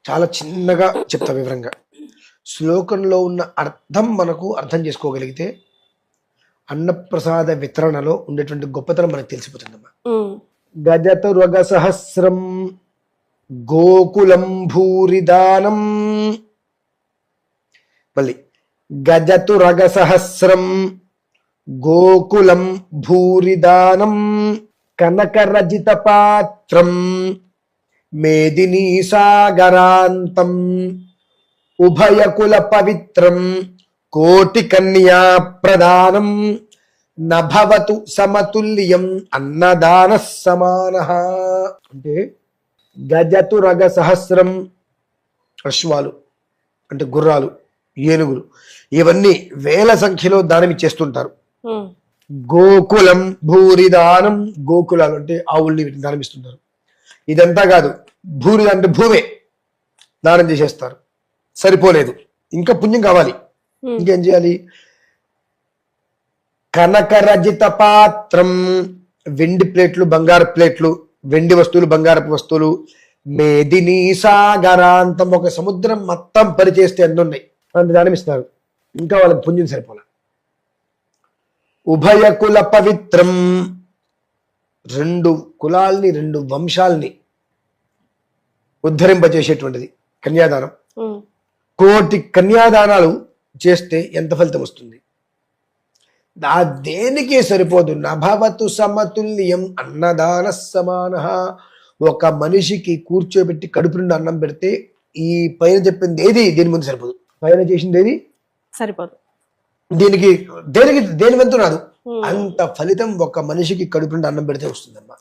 చాలా చిన్నగా చెప్తా వివరంగా. శ్లోకంలో ఉన్న అర్థం మనకు అర్థం చేసుకోగలిగితే అన్నప్రసాద వితరణలో ఉండేటువంటి గొప్పతనం మనకు తెలిసిపోతుందమ్మా. గజతురగ సహస్రం గోకులం భూరిదానం. మళ్ళీ గజతురగ సహస్రం గోకులం భూరిదానం కనకరజిత పాత్రం మేదినీ సాగరాంతం ఉభయకుల పవిత్రం కోటి కన్యా ప్రదానం నభవతు సమతుల్యం అన్నదాన సమానః. అంటే గజతురగ సహస్రం అశ్వాలు అంటే గుర్రాలు, ఏనుగులు, ఇవన్నీ వేల సంఖ్యలో దానం ఇచ్చేస్తుంటారు. గోకులం భూరిదానం, గోకులాలు అంటే ఆవుల్ని వీటిని దానం ఇస్తుంటారు. ఇదంతా కాదు, భూరి అంటే భూమే దానం చేసేస్తారు. సరిపోలేదు, ఇంకా పుణ్యం కావాలి. ఇంకేం చేయాలి? కనకరజిత పాత్రం, వెండి ప్లేట్లు, బంగారు ప్లేట్లు, వెండి వస్తువులు, బంగారపు వస్తువులు. మేదినీ సాగరాంతం, ఒక సముద్రం మొత్తం పరిచేస్తే అన్ని ఉన్నాయి, అంత దానం ఇస్తారు. ఇంకా వాళ్ళకి పుణ్యం సరిపోలే. ఉభయకుల పవిత్రం, రెండు కులాల్ని, రెండు వంశాల్ని ఉద్ధరింపజేసేటువంటిది కన్యాదానం. కోటి కన్యాదానాలు చేస్తే ఎంత ఫలితం వస్తుంది? దేనికి సరిపోదు. నభవతు సమతుల్యం అన్నదాన సమానః. ఒక మనిషికి కూర్చోబెట్టి కడుపు నుండి అన్నం పెడితే ఈ పైన చెప్పింది ఏది దేని ముందు సరిపోదు. పైన చేసింది ఏది సరిపోదు. దేని వెంత రాదు. అంత ఫలితం ఒక మనిషికి కడుపు నుండి అన్నం పెడితే వస్తుందమ్మా.